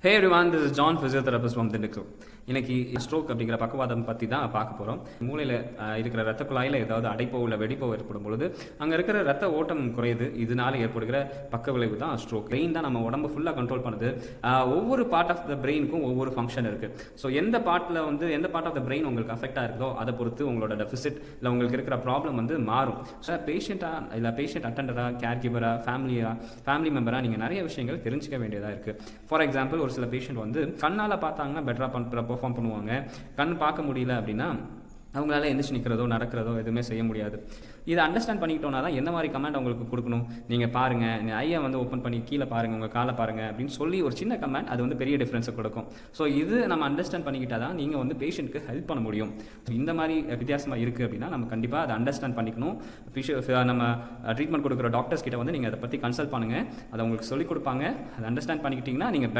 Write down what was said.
Hey everyone, this is John, physiotherapist from Dindigal. இன்னைக்கு stroke அப்படிங்கிற பக்கவாதம் பற்றி தான் பார்க்க போகிறோம். மூளையில் இருக்கிற ரத்த குழாயில் ஏதாவது அடைப்போ இல்லை வெடிப்போ ஏற்படும் பொழுது அங்கே இருக்கிற ரத்த ஓட்டம் குறையுது. இதனால ஏற்படுகிற பக்க விளைவு தான் ஸ்ட்ரோக். பிரெயின் தான் நம்ம உடம்பு ஃபுல்லாக கண்ட்ரோல் பண்ணுது. ஒவ்வொரு பார்ட் ஆஃப் த பிரெயினுக்கும் ஒவ்வொரு ஃபங்க்ஷன் இருக்குது. ஸோ எந்த பார்ட் ஆஃப் த பிரெயின் உங்களுக்கு அஃபெக்ட் ஆயிருக்கோ அதை பொறுத்து உங்களோட டெஃபிசிட் இல்லை உங்களுக்கு இருக்கிற ப்ராப்ளம் மாறும். ஸோ பேஷண்ட்டாக இல்லை பேஷண்ட் அட்டண்டராக, கேர் கிவராக, ஃபேமிலி மெம்பராக நீங்கள் நிறைய விஷயங்கள் தெரிஞ்சிக்க வேண்டியதாக இருக்குது. ஃபார் எக்ஸாம்பிள், ஒரு சில பேஷண்ட் கண்ணால் பார்த்தாங்கன்னா பெட்டராக பெர்ஃபார்ம் பண்ணுவாங்க. கண் பார்க்க முடியல அப்படின்னா அவங்களால எந்திரிச்சு நிற்கிறதோ நடக்கிறதோ எதுவுமே செய்ய முடியாது. இதை அண்டர்ஸ்டாண்ட் பண்ணிக்கிட்டோன்னா தான் எந்த மாதிரி கமெண்ட் அவங்களுக்கு கொடுக்கணும். நீங்கள் பாருங்கள், ஐயை ஓப்பன் பண்ணி கீழே பாருங்கள், உங்கள் காலை பாருங்கள் அப்படின்னு சொல்லி ஒரு சின்ன கமெண்ட் அது பெரிய டிஃப்ரென்ஸை கொடுக்கும். ஸோ இது நம்ம அண்டர்ஸ்டாண்ட் பண்ணிக்கிட்டால் தான் நீங்கள் பேஷண்ட்டுக்கு ஹெல்ப் பண்ண முடியும். ஸோ இந்த மாதிரி வித்தியாசமாக இருக்குது அப்படின்னா நம்ம கண்டிப்பாக அதை அண்டர்ஸ்டாண்ட் பண்ணிக்கணும். நம்ம ட்ரீட்மெண்ட் கொடுக்குற டாக்டர்ஸ் கிட்ட நீங்கள் அதை பற்றி கன்சல்ட் பண்ணுங்கள். அதை உங்களுக்கு சொல்லிக் கொடுப்பாங்க. அதை அண்டர்ஸ்டாண்ட் பண்ணிக்கிட்டிங்கன்னா நீங்கள் பெட்டர்